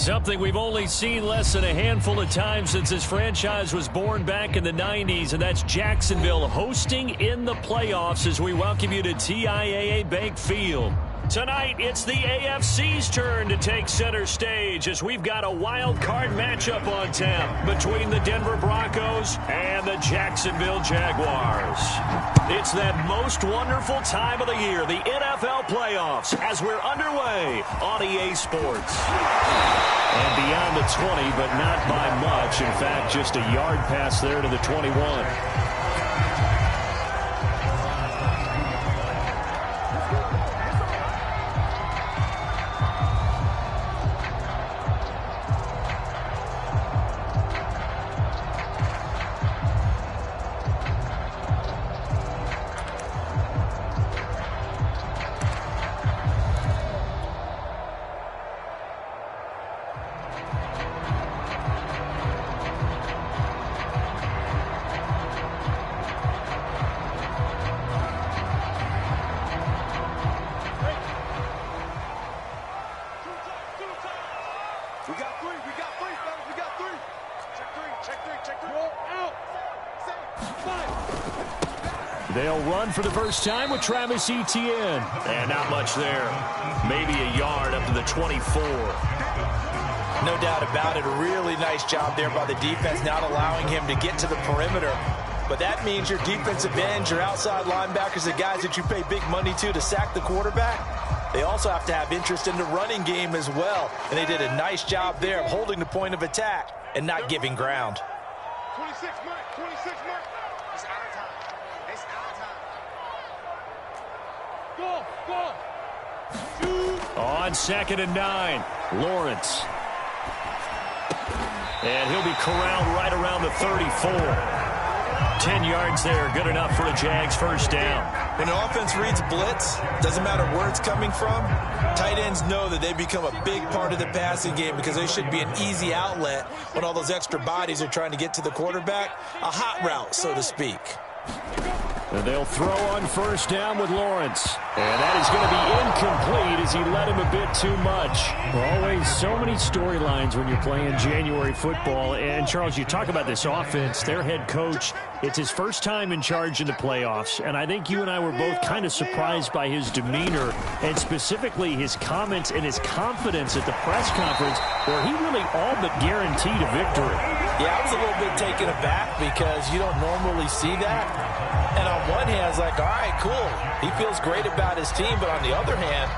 Something we've only seen less than a handful of times since this franchise was born back in the 90s, and that's Jacksonville hosting in the playoffs as we welcome you to TIAA Bank Field. Tonight, it's the AFC's turn to take center stage as we've got a wild card matchup on tap between the Denver Broncos and the Jacksonville Jaguars. It's that most wonderful time of the year, the NFL playoffs, as we're underway on EA Sports. And beyond the 20, but not by much. In fact, just a yard pass there to the 21. They'll run for the first time with Travis Etienne. And not much there. Maybe a yard up to the 24. No doubt about it. A really nice job there by the defense, not allowing him to get to the perimeter. But that means your defensive ends, your outside linebackers, the guys that you pay big money to sack the quarterback, they also have to have interest in the running game as well. And they did a nice job there of holding the point of attack and not giving ground. 26 mark, 26 mark. It's our time. It's our time. Go, go. On 2nd and 9, Lawrence. And he'll be corralled right around the 34. 10 yards there, good enough for a Jags first down. When an offense reads blitz, doesn't matter where it's coming from, tight ends know that they become a big part of the passing game because they should be an easy outlet when all those extra bodies are trying to get to the quarterback. A hot route, so to speak. And they'll throw on first down with Lawrence. And that is going to be incomplete as he led him a bit too much. Always so many storylines when you're playing January football. And, Charles, you talk about this offense, their head coach, it's his first time in charge in the playoffs. And I think you and I were both kind of surprised by his demeanor and specifically his comments and his confidence at the press conference where he really all but guaranteed a victory. Yeah, I was a little bit taken aback because you don't normally see that. And on one hand, it's like, all right, cool. He feels great about his team. But on the other hand,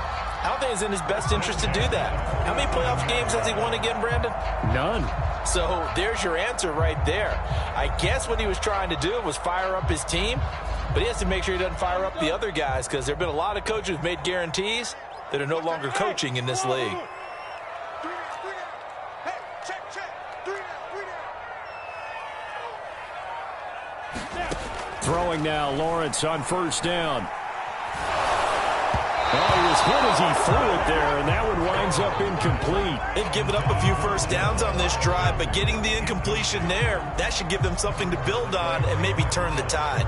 I don't think it's in his best interest to do that. How many playoff games has he won again, Brandon? None. So there's your answer right there. I guess what he was trying to do was fire up his team. But he has to make sure he doesn't fire up the other guys because there have been a lot of coaches who've made guarantees that are no longer coaching in this league. Throwing now, Lawrence on first down. Oh, he was hit as he threw it there, and that one winds up incomplete. They've given up a few first downs on this drive, but getting the incompletion there, that should give them something to build on and maybe turn the tide.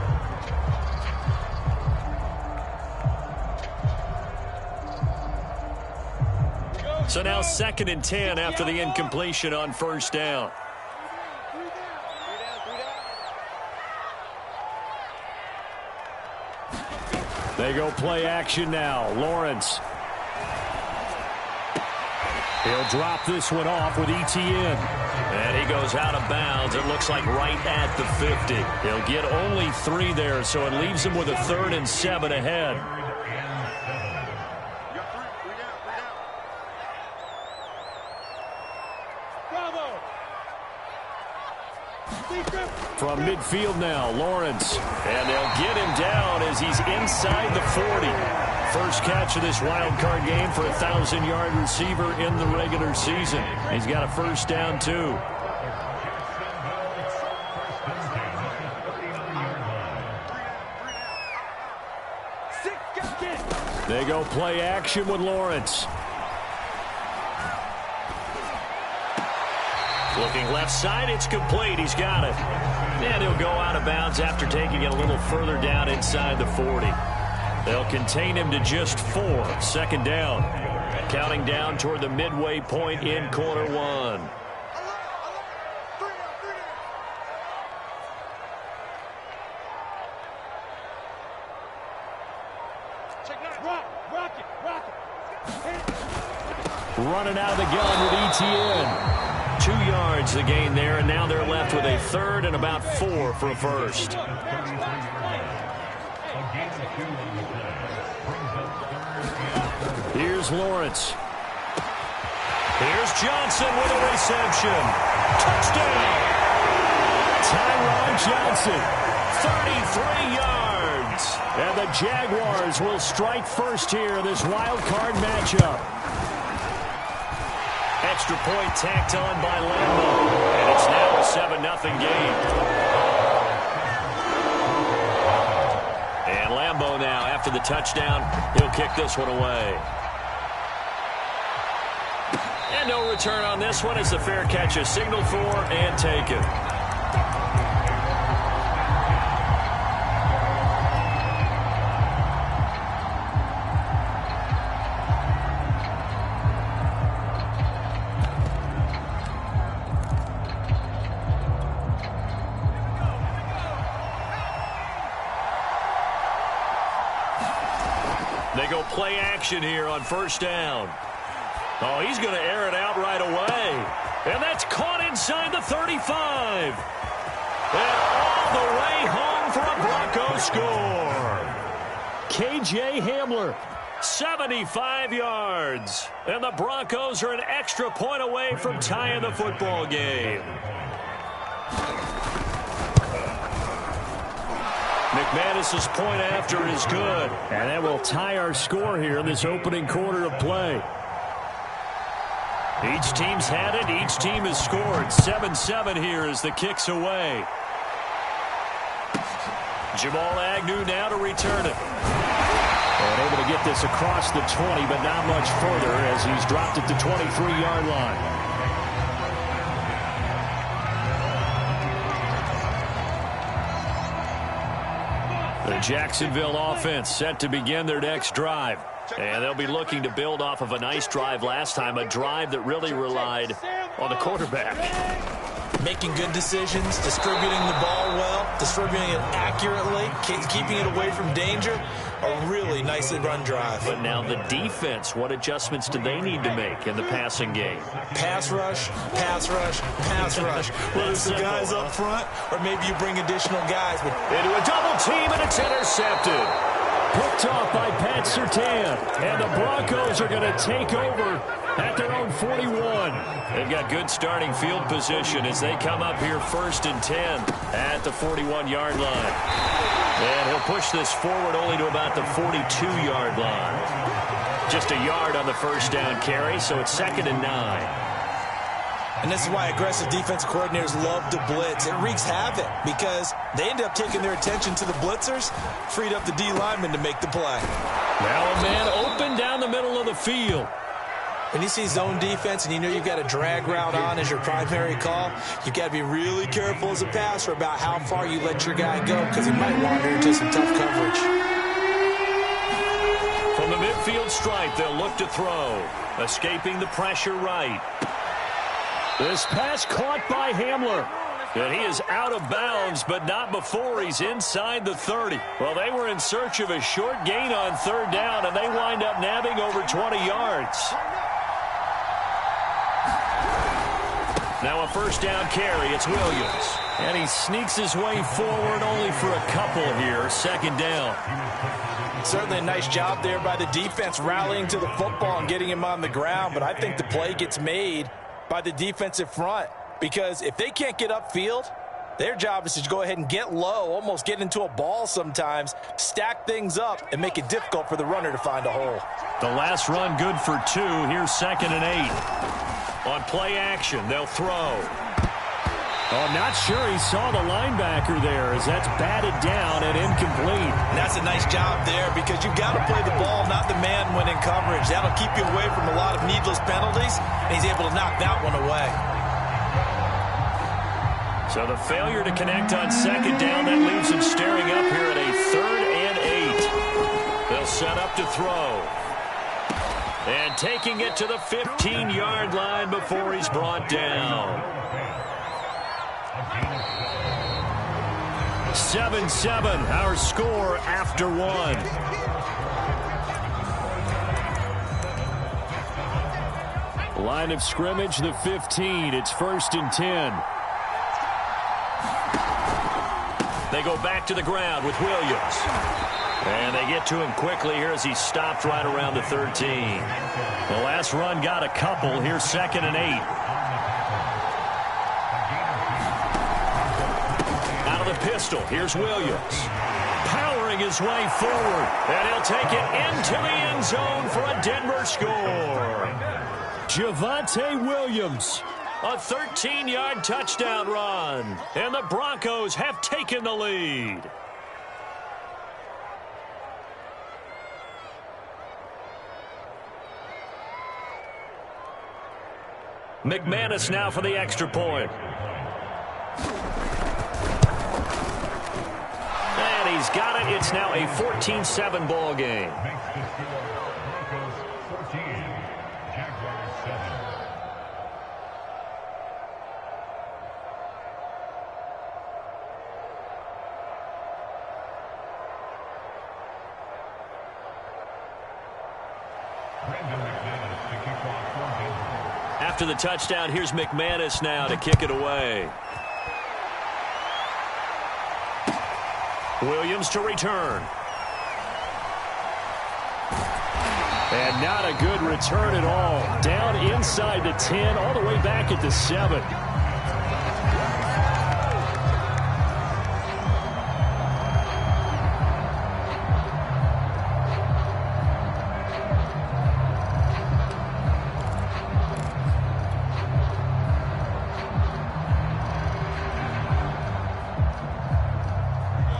So now 2nd and 10 after the incompletion on first down. They go play action now. Lawrence. He'll drop this one off with Etienne. And he goes out of bounds. It looks like right at the 50. He'll get only 3 there, so it leaves him with a 3rd and 7 ahead. From midfield now, Lawrence. And they'll get him down as he's inside the 40. First catch of this wild card game for a 1,000-yard receiver in the regular season. He's got a first down, too. They go play action with Lawrence. Looking left side, it's complete. He's got it. And he'll go out of bounds after taking it a little further down inside the 40. They'll contain him to just 4. Second down. Counting down toward the midway point in quarter one. Running out of the gun with ETN. 2 yards the gain there, and now they're left with a third and about 4 for a first. Here's Lawrence. Here's Johnson with a reception. Touchdown! Tyron Johnson, 33 yards. And the Jaguars will strike first here in this wild card matchup. Extra point tacked on by Lambeau. And it's now a 7-0 game. And Lambeau now, after the touchdown, he'll kick this one away. And no return on this one as the fair catch is signaled for and taken. They go play action here on first down. Oh, he's going to air it out right away. And that's caught inside the 35. And all the way home for a Bronco score. K.J. Hamler, 75 yards. And the Broncos are an extra point away from tying the football game. McManus's point after is good. And that will tie our score here in this opening quarter of play. Each team's had it. Each team has scored. 7-7 here as the kick's away. Jamal Agnew now to return it. And able to get this across the 20, but not much further as he's dropped at the 23-yard line. The Jacksonville offense set to begin their next drive. And they'll be looking to build off of a nice drive last time, a drive that really relied on the quarterback. Making good decisions, distributing the ball well, distributing it accurately, keeping it away from danger. A really nicely run drive. But now the defense, what adjustments do they need to make in the passing game? Pass rush, pass rush, pass rush. Whether it's the guys up front or maybe you bring additional guys. But into a double team, and it's intercepted. Picked off by Pat Surtain. And the Broncos are going to take over at their own 41. They've got good starting field position as they come up here 1st and 10 at the 41-yard line. And he'll push this forward only to about the 42-yard line. Just a yard on the first down carry, so it's 2nd and 9. And this is why aggressive defensive coordinators love to blitz. It wreaks havoc because they end up taking their attention to the blitzers, freed up the D lineman to make the play. Now a man open down the middle of the field. When you see zone defense and you know you've got a drag route on as your primary call, you've got to be really careful as a passer about how far you let your guy go because he might wander into some tough coverage. From the midfield stripe, they'll look to throw. Escaping the pressure right. This pass caught by Hamler. And he is out of bounds, but not before he's inside the 30. Well, they were in search of a short gain on 3rd down, and they wind up nabbing over 20 yards. Now a 1st down carry. It's Williams. And he sneaks his way forward only for a couple here. 2nd down. Certainly a nice job there by the defense rallying to the football and getting him on the ground. But I think the play gets made by the defensive front. Because if they can't get upfield, their job is to go ahead and get low, almost get into a ball sometimes, stack things up, and make it difficult for the runner to find a hole. The last run good for 2. Here's 2nd and 8. On play action, they'll throw. Oh, I'm not sure he saw the linebacker there as that's batted down and incomplete. And that's a nice job there because you've got to play the ball, not the man when in coverage. That'll keep you away from a lot of needless penalties, and he's able to knock that one away. So the failure to connect on 2nd down, that leaves him staring up here at a 3rd and 8. They'll set up to throw. And taking it to the 15-yard line before he's brought down. 7-7, our score after one. Line of scrimmage, the 15. It's 1st and 10. They go back to the ground with Williams. And they get to him quickly here as he stopped right around the 13. The last run got a couple. Here's 2nd and 8. Out of the pistol, here's Williams. Powering his way forward. And he'll take it into the end zone for a Denver score. Javonte Williams. A 13-yard touchdown run. And the Broncos have taken the lead. McManus now for the extra point. And he's got it. It's now a 14-7 ball game. After the touchdown, here's McManus now to kick it away. Williams to return. And not a good return at all. Down inside the 10, all the way back at the 7.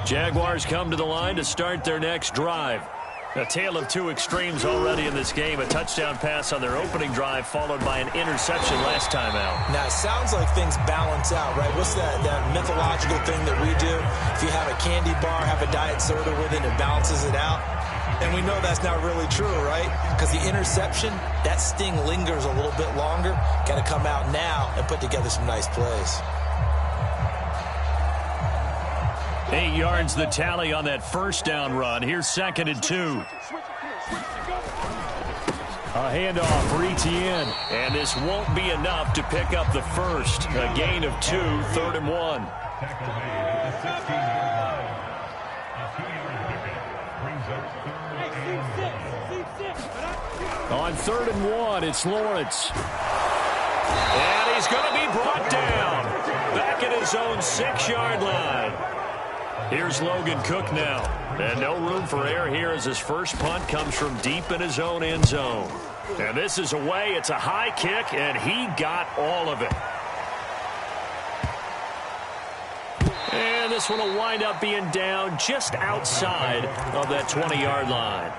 Jaguars come to the line to start their next drive. A tale of two extremes already in this game. A touchdown pass on their opening drive followed by an interception last time out. Now, it sounds like things balance out, right? What's that mythological thing that we do? If you have a candy bar, have a diet soda with it, it balances it out. And we know that's not really true, right? Because the interception, that sting lingers a little bit longer. Got to come out now and put together some nice plays. 8 yards the tally on that first down run. Here's 2nd and 2. A handoff for Etienne. And this won't be enough to pick up the first. A gain of 2, 3rd and 1. On 3rd and 1, it's Lawrence. And he's going to be brought down. Back at his own 6-yard line. Here's Logan Cook now. And no room for error here as his first punt comes from deep in his own end zone. And this is away. It's a high kick, and he got all of it. And this one will wind up being down just outside of that 20-yard line.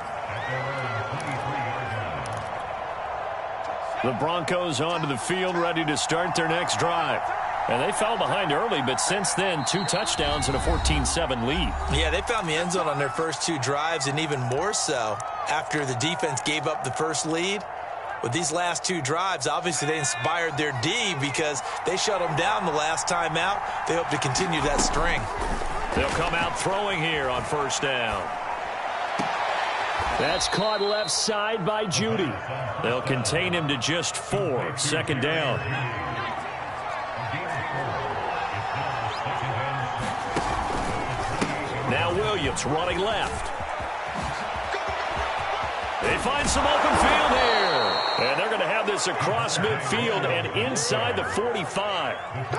The Broncos onto the field, ready to start their next drive. And they fell behind early, but since then, 2 touchdowns and a 14-7 lead. Yeah, they found the end zone on their first 2 drives, and even more so after the defense gave up the first lead. With these last 2 drives, obviously they inspired their D because they shut them down the last time out. They hope to continue that string. They'll come out throwing here on first down. That's caught left side by Judy. They'll contain him to just 4. 2nd down. Now Williams running left. They find some open field here. And they're going to have this across midfield and inside the 45.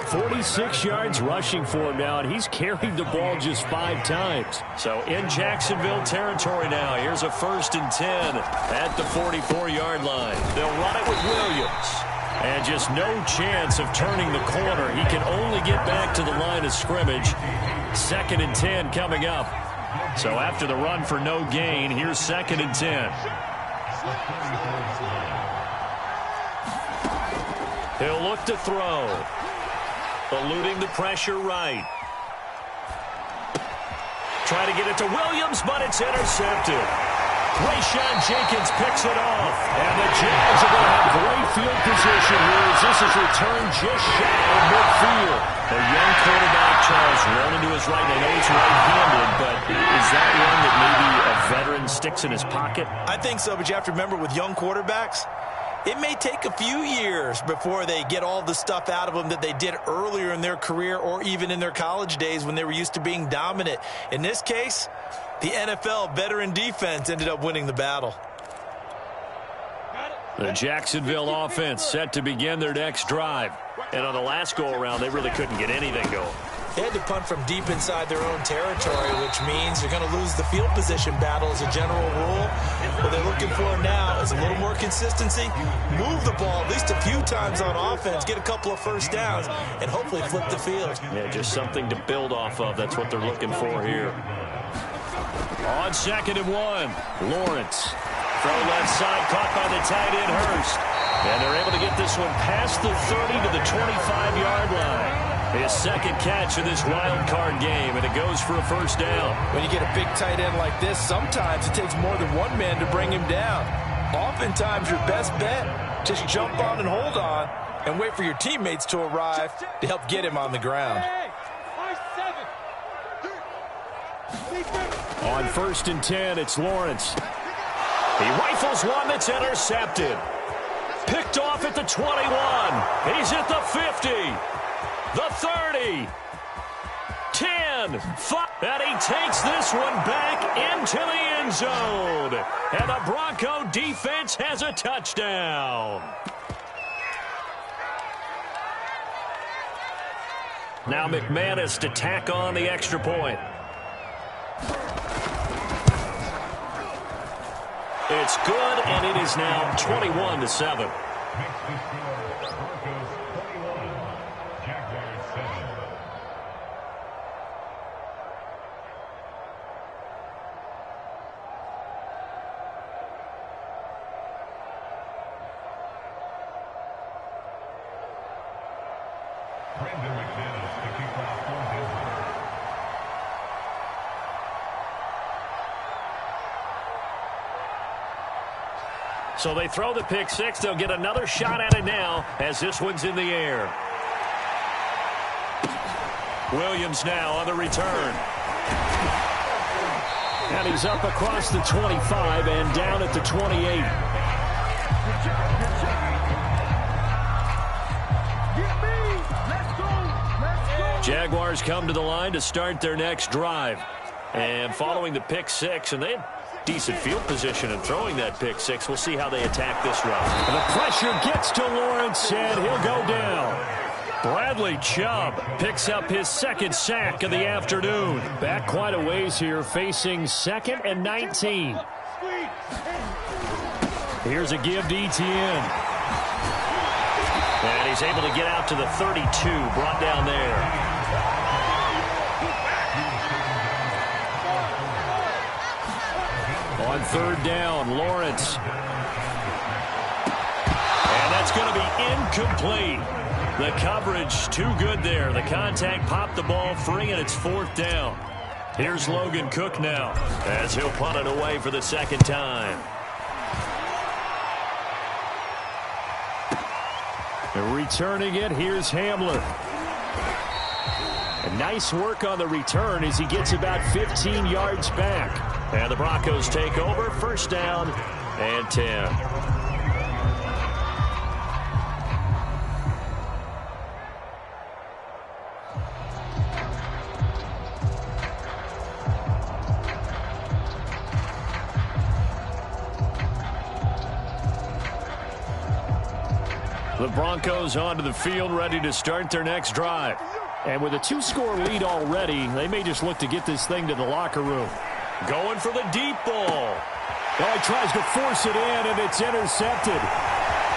46 yards rushing for him now, and he's carried the ball just 5 times. So in Jacksonville territory now. Here's a 1st and 10 at the 44-yard line. They'll run it with Williams. And just no chance of turning the corner. He can only get back to the line of scrimmage. 2nd and 10 coming up. So after the run for no gain, here's 2nd and 10. He'll look to throw. Eluding the pressure right. Try to get it to Williams, but it's intercepted. Rayshawn Jenkins picks it off. And the Jags are going to have great field position here as this is returned just shy of midfield. A young quarterback, Charles, rolling to his right. I know he's right-handed, but is that one that maybe a veteran sticks in his pocket? I think so, but you have to remember with young quarterbacks, it may take a few years before they get all the stuff out of them that they did earlier in their career or even in their college days when they were used to being dominant. In this case, the NFL veteran defense ended up winning the battle. The Jacksonville offense set to begin their next drive. And on the last go-around, they really couldn't get anything going. They had to punt from deep inside their own territory, which means they're going to lose the field position battle as a general rule. What they're looking for now is a little more consistency, move the ball at least a few times on offense, get a couple of first downs, and hopefully flip the field. Yeah, just something to build off of. That's what they're looking for here. On 2nd and 1, Lawrence. Throw left side, caught by the tight end, Hurst. And they're able to get this one past the 30 to the 25-yard line. His second catch of this wild card game, and it goes for a first down. When you get a big tight end like this, sometimes it takes more than one man to bring him down. Oftentimes, your best bet, just jump on and hold on and wait for your teammates to arrive to help get him on the ground. On 1st and 10, it's Lawrence. He rifles one that's intercepted. Picked off at the 21. He's at the 50. The 30. 10. 5. And he takes this one back into the end zone. And the Bronco defense has a touchdown. Now McManus to tack on the extra point. It's good, and it is now 21-7. So they throw the pick six. They'll get another shot at it now as this one's in the air. Williams now on the return. And he's up across the 25 and down at the 28. Jaguars come to the line to start their next drive. And following the pick six, and they had decent field position in throwing that pick six. We'll see how they attack this route. And the pressure gets to Lawrence, and he'll go down. Bradley Chubb picks up his second sack of the afternoon. Back quite a ways here, facing 2nd and 19. Here's a give to Etienne. And he's able to get out to the 32, brought down there. On 3rd down, Lawrence. And that's going to be incomplete. The coverage too good there. The contact popped the ball free, and it's 4th down. Here's Logan Cook now as he'll punt it away for the second time. And returning it, here's Hamler. And nice work on the return as he gets about 15 yards back. And the Broncos take over, 1st down and 10. The Broncos onto the field, ready to start their next drive. And with a 2-score lead already, they may just look to get this thing to the locker room. Going for the deep ball. Well, he tries to force it in, and it's intercepted.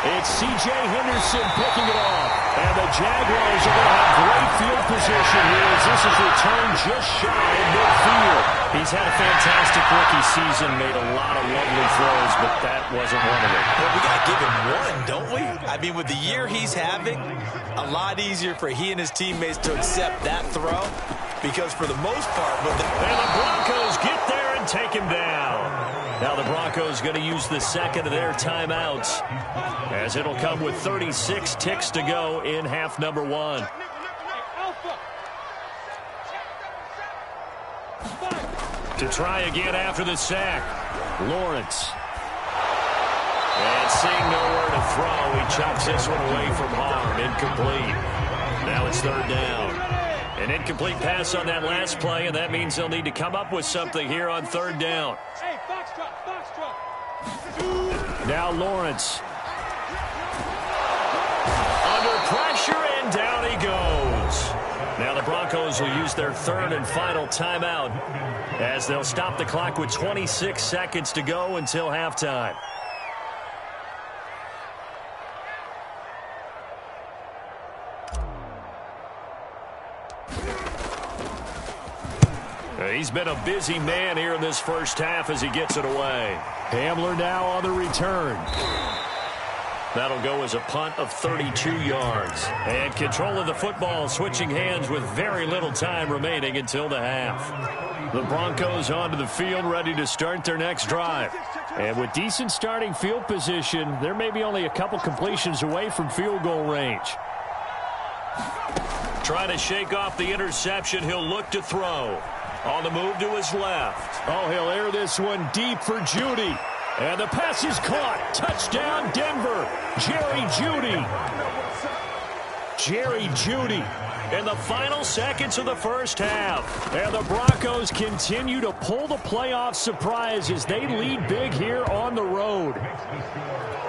It's C.J. Henderson picking it off. And the Jaguars are going to have great field position here as this is returned just shy of midfield. He's had a fantastic rookie season, made a lot of lovely throws, but that wasn't one of them. Well, we got to give him one, don't we? I mean, with the year he's having, a lot easier for he and his teammates to accept that throw because for the most part... And the Broncos get there and take him down. Now the Broncos going to use the second of their timeouts, as it'll come with 36 ticks to go in half number one. To try again after the sack, Lawrence. And seeing nowhere to throw, he chucks this one away from harm. Incomplete. Now it's third down. An incomplete pass on that last play, and that means they'll need to come up with something here on third down. Now Lawrence. Under pressure, and down he goes. Now the Broncos will use their third and final timeout, as they'll stop the clock with 26 seconds to go until halftime. He's been a busy man here in this first half as he gets it away. Hamler now on the return. That'll go as a punt of 32 yards. And control of the football, switching hands with very little time remaining until the half. The Broncos onto the field, ready to start their next drive. And with decent starting field position, they're maybe only a couple completions away from field goal range. Trying to shake off the interception, he'll look to throw. On the move to his left. Oh, he'll air this one deep for Jeudy. And the pass is caught. Touchdown, Denver. Jerry Jeudy. Jerry Jeudy in the final seconds of the first half. And the Broncos continue to pull the playoff surprise as they lead big here on the road.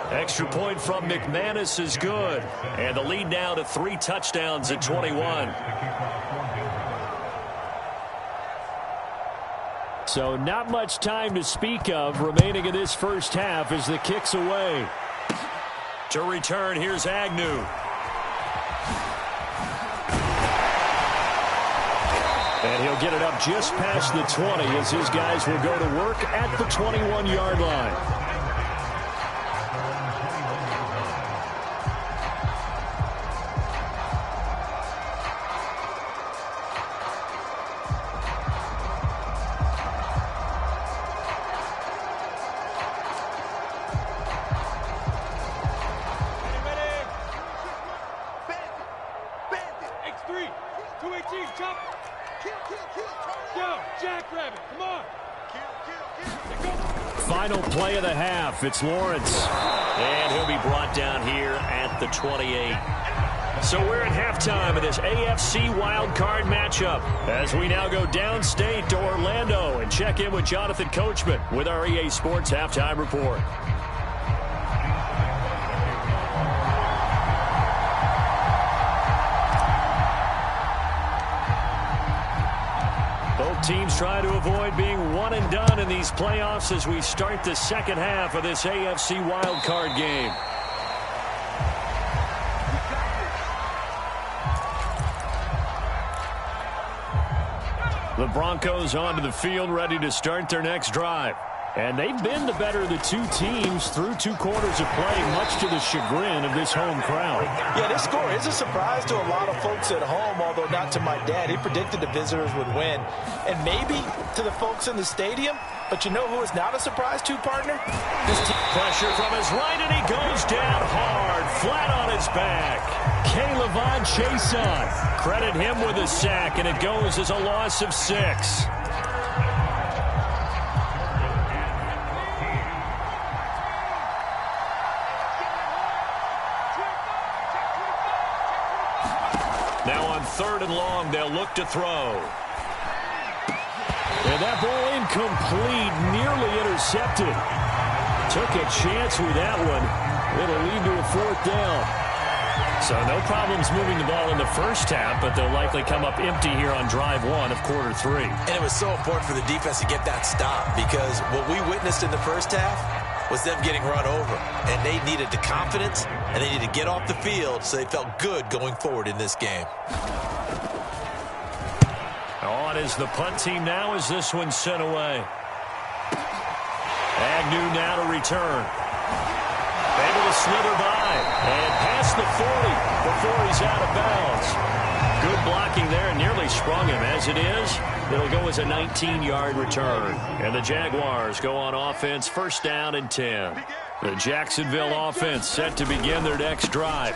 Extra point from McManus is good. And the lead now to 3 touchdowns at 21. So not much time to speak of remaining in this first half as the kick's away. To return, here's Agnew. And he'll get it up just past the 20 as his guys will go to work at the 21-yard line. Final play of the half. It's Lawrence. And he'll be brought down here at the 28. So we're at halftime of this AFC wildcard matchup as we now go downstate to Orlando and check in with Jonathan Coachman with our EA Sports Halftime Report. Both teams try to avoid being one and done in these playoffs as we start the second half of this AFC wildcard game. The Broncos onto the field, ready to start their next drive. And they've been the better of the two teams through 2 quarters of play, much to the chagrin of this home crowd. Yeah, this score is a surprise to a lot of folks at home, although not to my dad. He predicted the visitors would win. And maybe to the folks in the stadium. But you know who is not a surprise to, partner? Pressure from his right, and he goes down hard, flat on his back. K'Lavon Chaisson. Credit him with a sack, and it goes as a loss of 6. Now on 3rd and long, they'll look to throw. And that ball incomplete, nearly intercepted. Took a chance with that one. It'll lead to a 4th down. So no problems moving the ball in the first half, but they'll likely come up empty here on drive 1 of quarter 3. And it was so important for the defense to get that stop, because what we witnessed in the first half was them getting run over. And they needed the confidence, and they needed to get off the field so they felt good going forward in this game. On is the punt team now as this one's sent away. Agnew now to return. Able to slither by and past the 40 before he's out of bounds. Good blocking there and nearly sprung him. As it is, it'll go as a 19-yard return. And the Jaguars go on offense, first down and 10. The Jacksonville offense set to begin their next drive.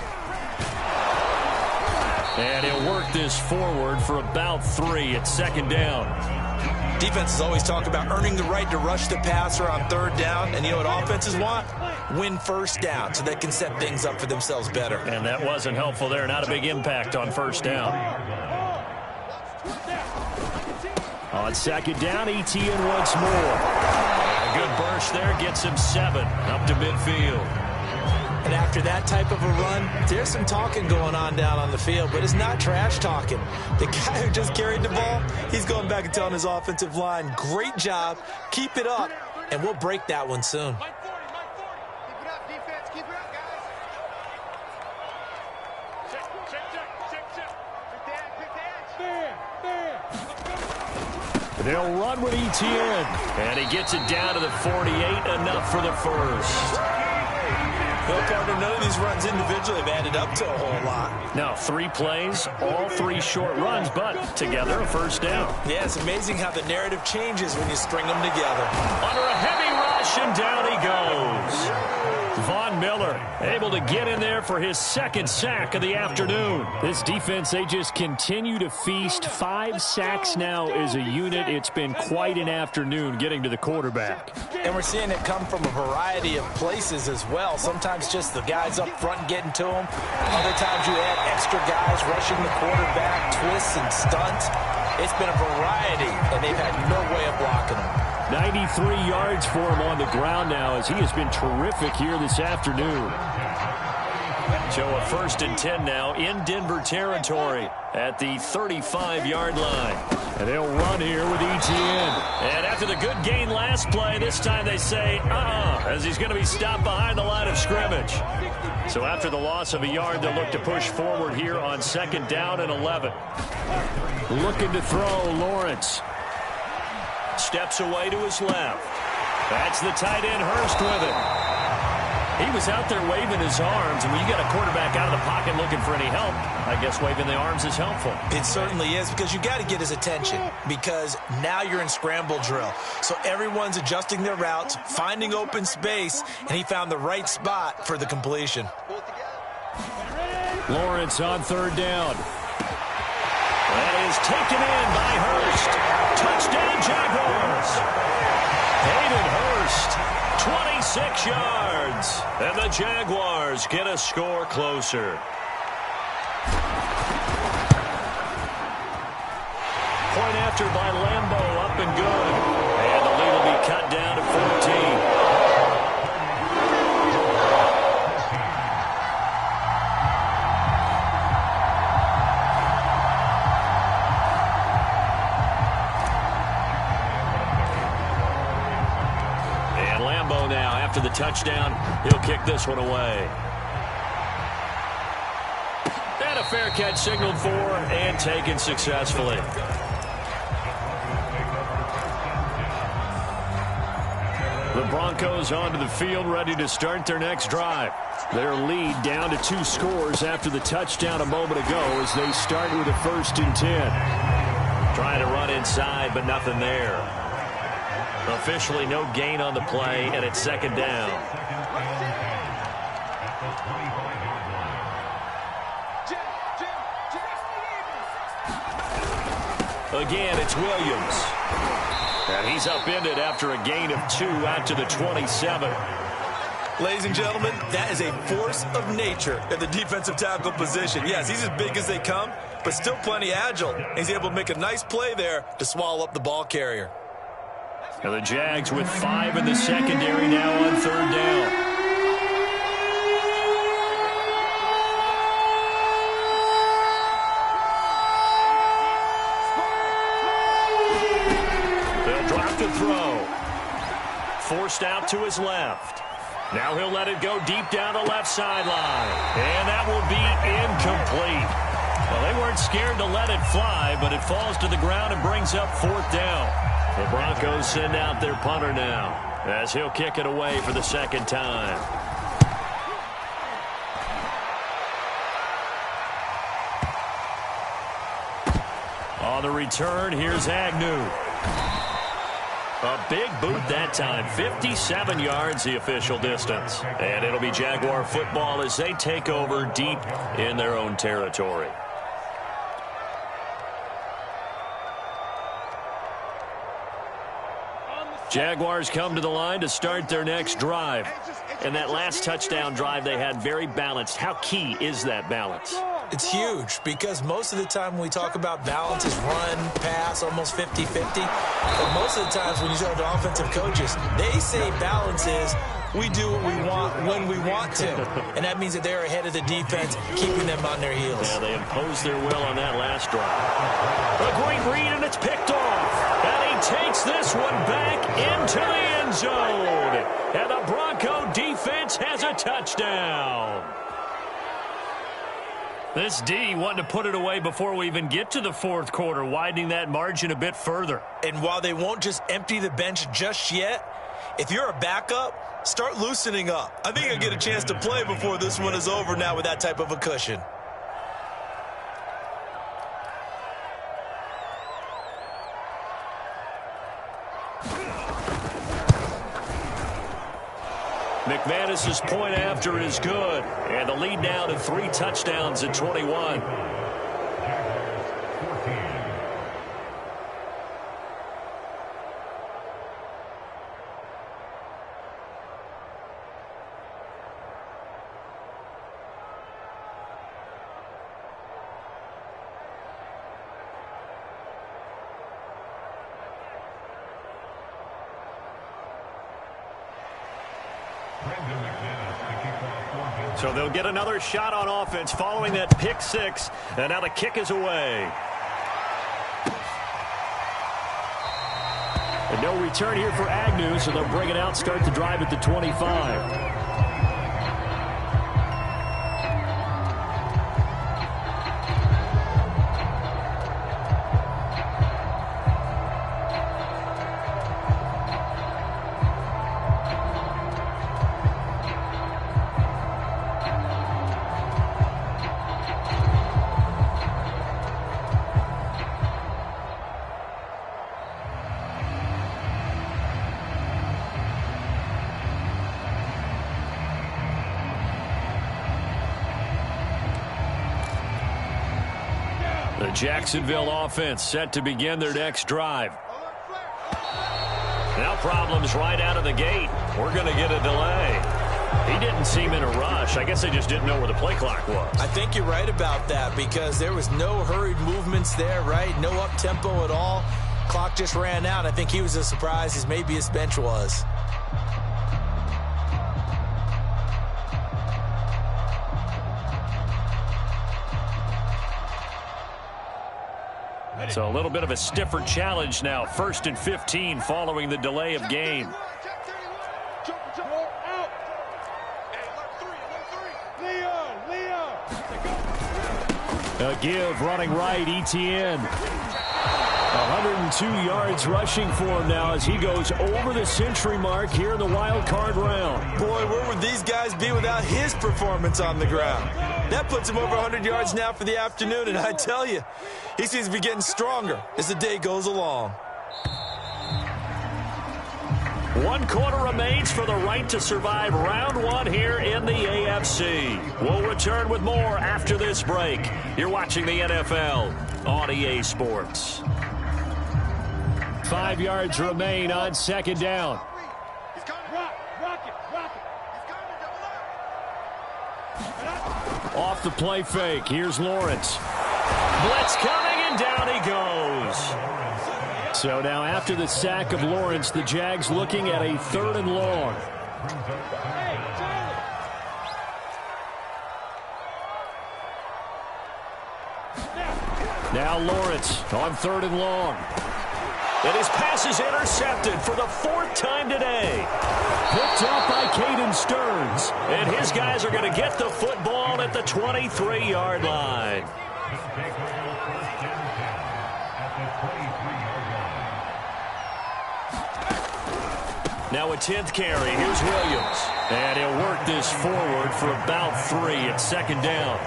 And he'll work this forward for about 3 at second down. Defenses always talk about earning the right to rush the passer on third down. And you know what offenses want? Win first down so they can set things up for themselves better. And that wasn't helpful there. Not a big impact on first down. On second down, Etienne once more. A good burst there gets him 7 up to midfield. And after that type of a run, there's some talking going on down on the field, but it's not trash talking. The guy who just carried the ball, he's going back and telling his offensive line, great job, keep it up, and we'll break that one soon. Keep it up, defense. Keep it up, guys. Check. Pick the edge. They'll run with Etienne. And he gets it down to the 48, enough for the first. Well, partner, none of these runs individually have added up to a whole lot. Now, 3 plays, all 3 short runs, but together a first down. Yeah, it's amazing how the narrative changes when you string them together. Under a heavy rush, and down he goes. Von Miller able to get in there for his second sack of the afternoon. This defense, they just continue to feast. 5 sacks now as a unit. It's been quite an afternoon getting to the quarterback. And we're seeing it come from a variety of places as well. Sometimes just the guys up front getting to them. Other times you add extra guys rushing the quarterback, twists and stunts. It's been a variety, and they've had no way of blocking them. 93 yards for him on the ground now as he has been terrific here this afternoon. So a first and 10 now in Denver territory at the 35-yard line. And they'll run here with Etienne. And after the good gain last play, this time they say, as he's going to be stopped behind the line of scrimmage. So after the loss of a yard, they'll look to push forward here on second down and 11. Looking to throw, Lawrence. Steps away to his left. That's the tight end, Hurst, with it. He was out there waving his arms, and when you got a quarterback out of the pocket looking for any help, I guess waving the arms is helpful. It certainly is, because you got to get his attention, because now you're in scramble drill. So everyone's adjusting their routes, finding open space, and he found the right spot for the completion. Lawrence on third down. That is taken in by Hurst. Touchdown, Jaguars. Hayden Hurst, 26 yards. And the Jaguars get a score closer. Point after by Lambeau, up and good. And the lead will be cut down to 14. After the touchdown, he'll kick this one away. And a fair catch signaled for and taken successfully. The Broncos onto the field, ready to start their next drive. Their lead down to 2 scores after the touchdown a moment ago as they start with a first and 10. Trying to run inside, but nothing there. Officially no gain on the play, and it's second down. Again, it's Williams. And he's upended after a gain of 2 out to the 27. Ladies and gentlemen, that is a force of nature at the defensive tackle position. Yes, he's as big as they come, but still plenty agile. He's able to make a nice play there to swallow up the ball carrier. And the Jags with 5 in the secondary now on third down. They'll drop the throw. Forced out to his left. Now he'll let it go deep down the left sideline. And that will be incomplete. Well, they weren't scared to let it fly, but it falls to the ground and brings up fourth down. The Broncos send out their punter now as he'll kick it away for the second time. On the return, here's Agnew. A big boot that time. 57 yards the official distance. And it'll be Jaguar football as they take over deep in their own territory. Jaguars come to the line to start their next drive. And that last touchdown drive they had very balanced. How key is that balance? It's huge because most of the time when we talk about balance is run, pass, almost 50-50. But most of the times when you talk to offensive coaches, they say balance is we do what we want when we want to. And that means that they're ahead of the defense, keeping them on their heels. Yeah, they imposed their will on that last drive. A great read, and it's picked off. And he takes this one back into the end zone. And the Bronco defense has a touchdown. This D wanting to put it away before we even get to the fourth quarter, widening that margin a bit further. And while they won't just empty the bench just yet, if you're a backup, start loosening up. I think you'll get a chance to play before this one is over now with that type of a cushion. McManus's point after is good. And the lead now to 3 touchdowns at 21. So they'll get another shot on offense following that pick six. And now the kick is away. And no return here for Agnew, so they'll bring it out, start the drive at the 25. The Jacksonville offense set to begin their next drive. Now problems right out of the gate. We're going to get a delay. He didn't seem in a rush. I guess they just didn't know where the play clock was. I think you're right about that because there was no hurried movements there, right? No up-tempo at all. Clock just ran out. I think he was as surprised as maybe his bench was. So a little bit of a stiffer challenge now. 1st and 15 following the delay of game. A give running right, Etienne. 102 yards rushing for him now as he goes over the century mark here in the wild card round. Boy, where would these guys be without his performance on the ground? That puts him over 100 yards now for the afternoon, and I tell you, he seems to be getting stronger as the day goes along. 1 quarter remains for the right to survive round 1 here in the AFC. We'll return with more after this break. You're watching the NFL on EA Sports. 5 yards remain on 2nd down. Off the play fake. Here's Lawrence. Blitz coming, and down he goes. So now after the sack of Lawrence, the Jags looking at a 3rd and long. Now Lawrence on 3rd and long. And his pass is intercepted for the 4th time today. Picked off by Caden Stearns. And his guys are going to get the football at the 23-yard line. Now a 10th carry. Here's Williams. And he'll work this forward for about 3 at 2nd down.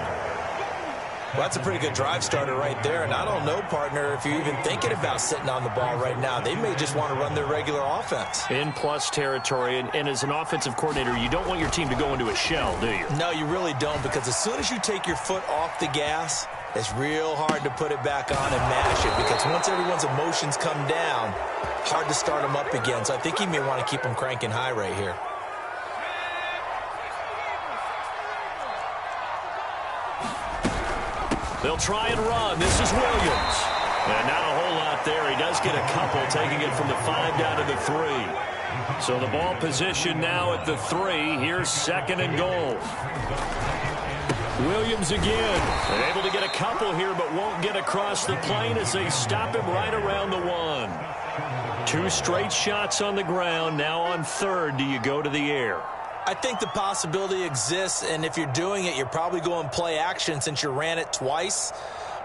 Well, that's a pretty good drive starter right there. And I don't know, partner, if you're even thinking about sitting on the ball right now. They may just want to run their regular offense. In plus territory. And as an offensive coordinator, you don't want your team to go into a shell, do you? No, you really don't, because as soon as you take your foot off the gas, it's real hard to put it back on and mash it, because once everyone's emotions come down, hard to start them up again. So I think he may want to keep them cranking high right here. They'll try and run. This is Williams. And not a whole lot there. He does get a couple, taking it from the 5 down to the 3. So the ball position now at the 3. Here's 2nd and goal. Williams again. And able to get a couple here, but won't get across the plane as they stop him right around the 1. 2 straight shots on the ground. Now on 3rd, do you go to the air? I think the possibility exists, and if you're doing it, you're probably going play action since you ran it twice.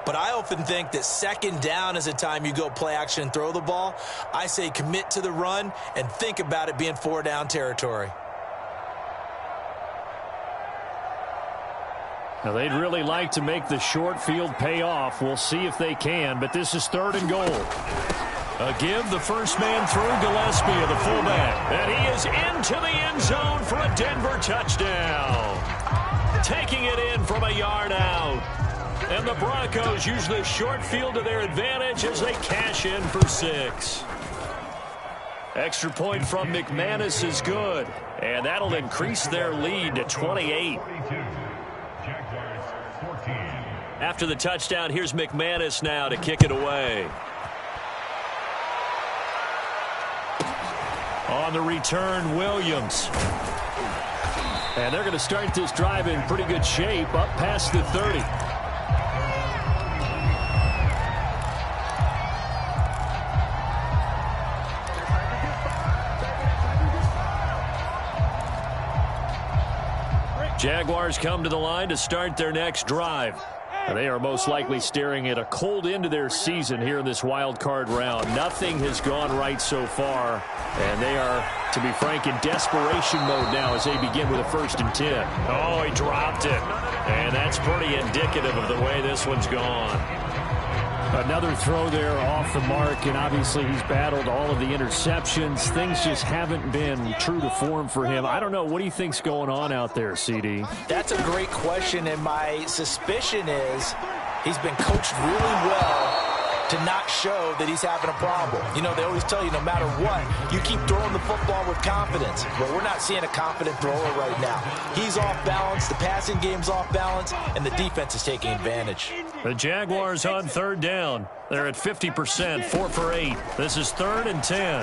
But I often think that 2nd down is a time you go play action and throw the ball. I say commit to the run and think about it being 4 down territory. Now, they'd really like to make the short field pay off. We'll see if they can, but this is 3rd and goal. A give, the first man through, Gillespie, the fullback. And he is into the end zone for a Denver touchdown. Taking it in from a yard out. And the Broncos use the short field to their advantage as they cash in for 6. Extra point from McManus is good. And that'll increase their lead to 28. After the touchdown, here's McManus now to kick it away. On the return, Williams. And they're going to start this drive in pretty good shape, up past the 30. Jaguars come to the line to start their next drive. They are most likely staring at a cold end to their season here in this wild card round. Nothing has gone right so far, and they are, to be frank, in desperation mode now as they begin with a 1st and 10. Oh, he dropped it, and that's pretty indicative of the way this one's gone. Another throw there off the mark, and obviously he's battled all of the interceptions. Things just haven't been true to form for him. I don't know. What do you think's going on out there, CD? That's a great question, and my suspicion is he's been coached really well to not show that he's having a problem. You know, they always tell you no matter what, you keep throwing the football with confidence. But we're not seeing a confident thrower right now. He's off balance, the passing game's off balance, and the defense is taking advantage. The Jaguars on 3rd down. They're at 50%, 4 for 8. This is 3rd and 10.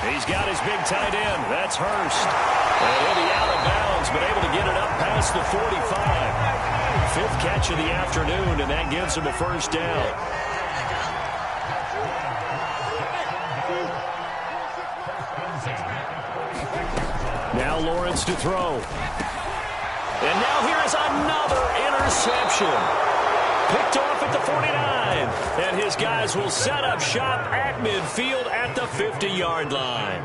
He's got his big tight end. That's Hurst. And he'll be out of bounds, but able to get it up past the 45. 5th catch of the afternoon, and that gives him a 1st down. Now Lawrence to throw. And now here is another interception. Picked off at the 49. And his guys will set up shop at midfield at the 50-yard line.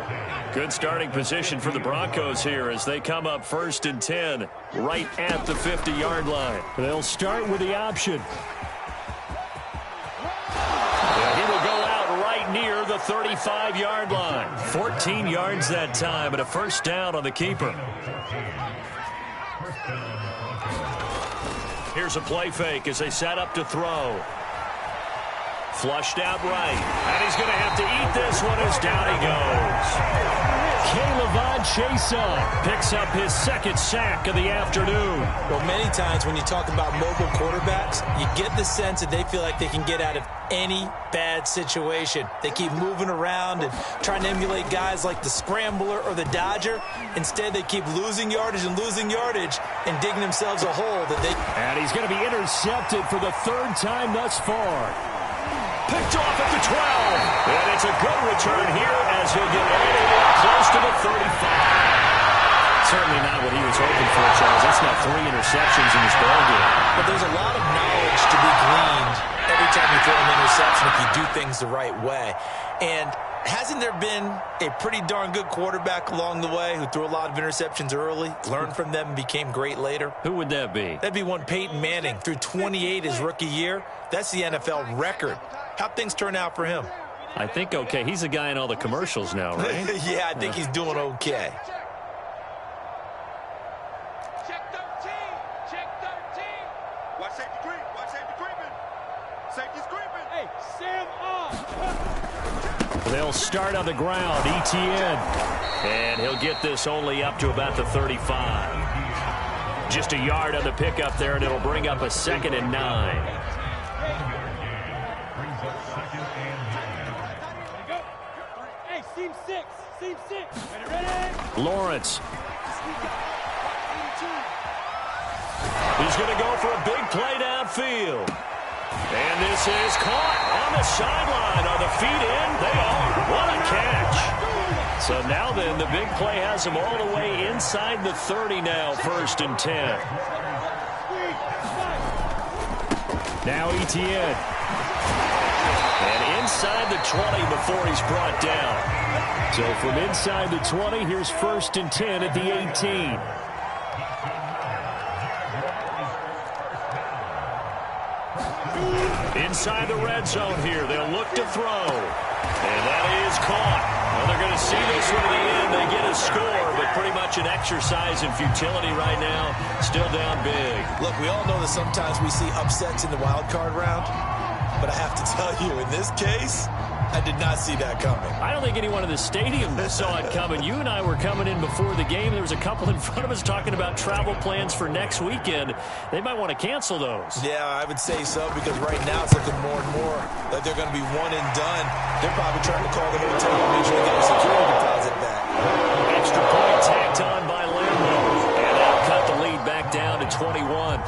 Good starting position for the Broncos here as they come up 1st and 10 right at the 50-yard line. They'll start with the option. And he will go out right near the 35-yard line. 14 yards that time, and a 1st down on the keeper. Here's a play fake as they set up to throw. Flushed out right. And he's going to have to eat this one as down he goes. Caleb Chesa picks up his 2nd sack of the afternoon. Well, many times when you talk about mobile quarterbacks, you get the sense that they feel like they can get out of any bad situation. They keep moving around and trying to emulate guys like the Scrambler or the Dodger. Instead, they keep losing yardage and digging themselves a hole that they... And he's going to be intercepted for the 3rd time thus far. Picked off at the 12. And it's a good return here as he'll get all the way close to the 35. Certainly not what he was hoping for, Charles. That's not 3 interceptions in this ballgame. But there's a lot of knowledge to be gleaned every time you throw an interception if you do things the right way. And Hasn't there been a pretty darn good quarterback along the way who threw a lot of interceptions early, learned from them, and became great later? Who would that be? That'd be one Peyton Manning. Threw 28 his rookie year. That's the NFL record. How'd things turn out for him? I think okay. He's a guy in all the commercials now, right? Yeah, I think he's doing okay. Check 13. Check 13. Watch safety creep. Watch safety creeping. Safety's creeping. Hey, Sam They'll start on the ground. Etienne. And he'll get this only up to about the 35. Just a yard on the pickup there, and it'll bring up a 2nd and 9. Seam 6. Seam 6. Ready? Lawrence. He's going to go for a big play downfield. And this is caught on the sideline. Are the feet in? They are. What a catch. So now then, the big play has him all the way inside the 30 now, 1st and 10. Now Etienne. And inside the 20 before he's brought down. So from inside the 20, here's 1st and 10 at the 18. Inside the red zone here. They'll look to throw. And that is caught. Well, they're going to see this one to the end. They get a score, but pretty much an exercise in futility right now. Still down big. Look, we all know that sometimes we see upsets in the wild card round. But I have to tell you, in this case, I did not see that coming. I don't think anyone in the stadium saw it coming. You and I were coming in before the game. There was a couple in front of us talking about travel plans for next weekend. They might want to cancel those. Yeah, I would say so, because right now it's looking more and more like they're going to be one and done. They're probably trying to call the hotel and make sure they get a security deposit back. Extra point tacked on by Lambo. And that'll cut the lead back down to 21.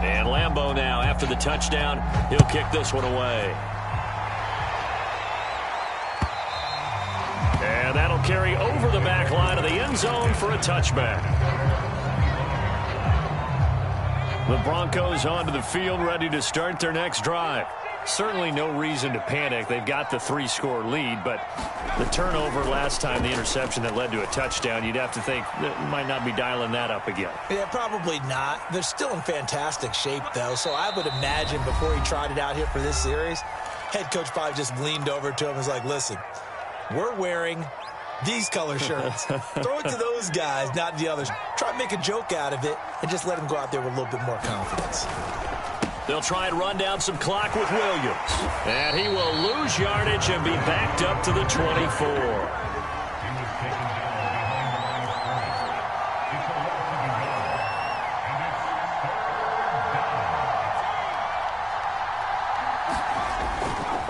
And Lambo now, after the touchdown, he'll kick this one away. And that'll carry over the back line of the end zone for a touchback. The Broncos onto the field, ready to start their next drive. Certainly no reason to panic. They've got the 3-score lead, but the turnover last time, the interception that led to a touchdown, you'd have to think that might not be dialing that up again. Yeah, probably not. They're still in fantastic shape, though, so I would imagine before he tried it out here for this series, head coach probably just leaned over to him and was like, listen, we're wearing these color shirts. Throw it to those guys, not the others. Try to make a joke out of it and just let him go out there with a little bit more confidence. They'll try and run down some clock with Williams. And he will lose yardage and be backed up to the 24.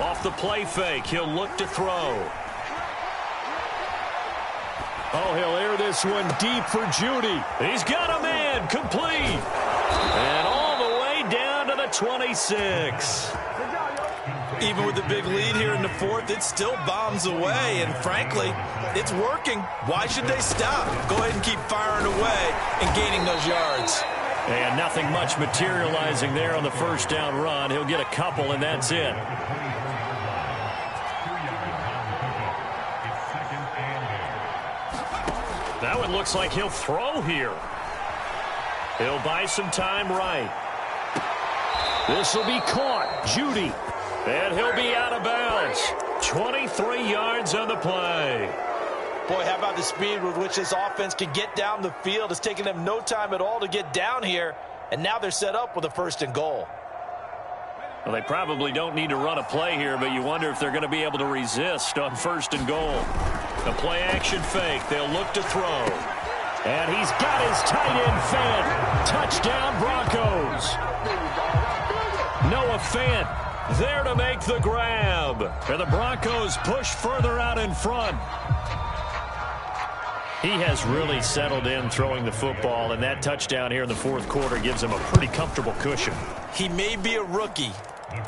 Off the play fake, he'll look to throw. Oh, he'll air this one deep for Judy. He's got a man, complete. And all the way down to the 26. Even with the big lead here in the 4th, it still bombs away, and frankly, it's working. Why should they stop? Go ahead and keep firing away and gaining those yards. And nothing much materializing there on the first down run. He'll get a couple, and that's it. That one looks like he'll throw here. He'll buy some time right. This will be caught. Judy. And he'll be out of bounds. 23 yards on the play. Boy, how about the speed with which this offense can get down the field? It's taking them no time at all to get down here. And now they're set up with a 1st and goal. Well, they probably don't need to run a play here, but you wonder if they're going to be able to resist on 1st and goal. The play-action fake. They'll look to throw. And he's got his tight end Fant. Touchdown, Broncos. Noah Fant there to make the grab. And the Broncos push further out in front. He has really settled in throwing the football, and that touchdown here in the 4th quarter gives him a pretty comfortable cushion. He may be a rookie,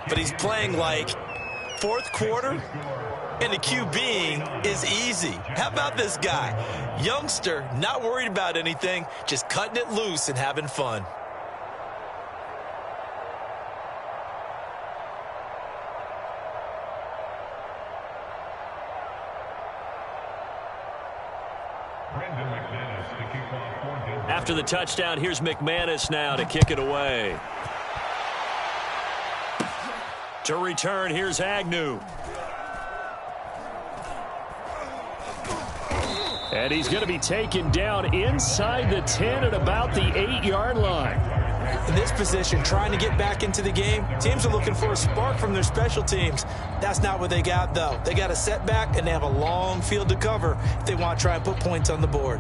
but he's playing like 4th quarter. And the QBing is easy. How about this guy? Youngster, not worried about anything, just cutting it loose and having fun. After the touchdown, here's McManus now to kick it away. To return, here's Agnew. And he's going to be taken down inside the 10 at about the 8-yard line. In this position, trying to get back into the game, teams are looking for a spark from their special teams. That's not what they got, though. They got a setback, and they have a long field to cover if they want to try and put points on the board.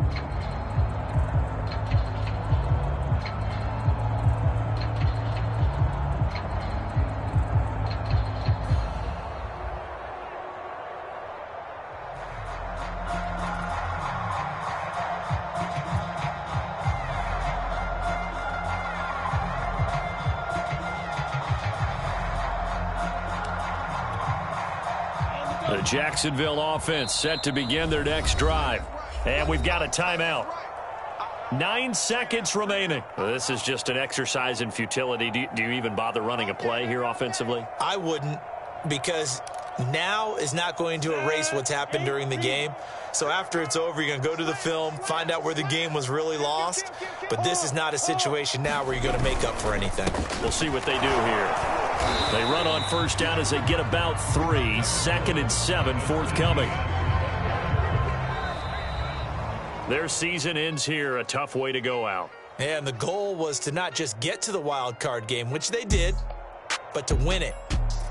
The Jacksonville offense set to begin their next drive. And we've got a timeout. 9 seconds remaining. This is just an exercise in futility. Do you even bother running a play here offensively? I wouldn't, because now is not going to erase what's happened during the game. So after it's over, you're going to go to the film, find out where the game was really lost. But this is not a situation now where you're going to make up for anything. We'll see what they do here. They run on first down as they get about 3. 2nd and 7 forthcoming. Their season ends here. A tough way to go out. And the goal was to not just get to the wild card game, which they did, but to win it.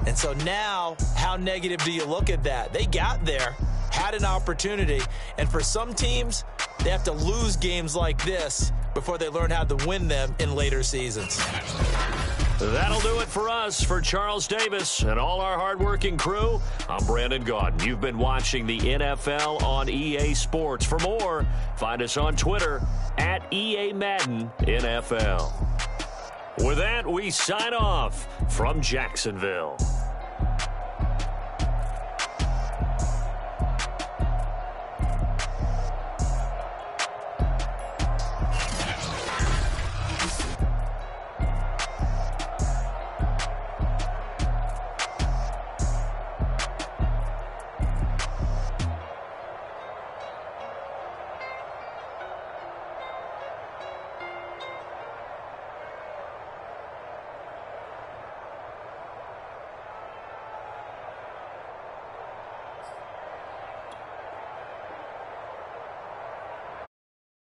And so now, how negative do you look at that? They got there, had an opportunity, and for some teams, they have to lose games like this before they learn how to win them in later seasons. That'll do it for us. For Charles Davis and all our hardworking crew, I'm Brandon Gaudin. You've been watching the NFL on EA Sports. For more, find us on Twitter at EA Madden NFL. With that, we sign off from Jacksonville.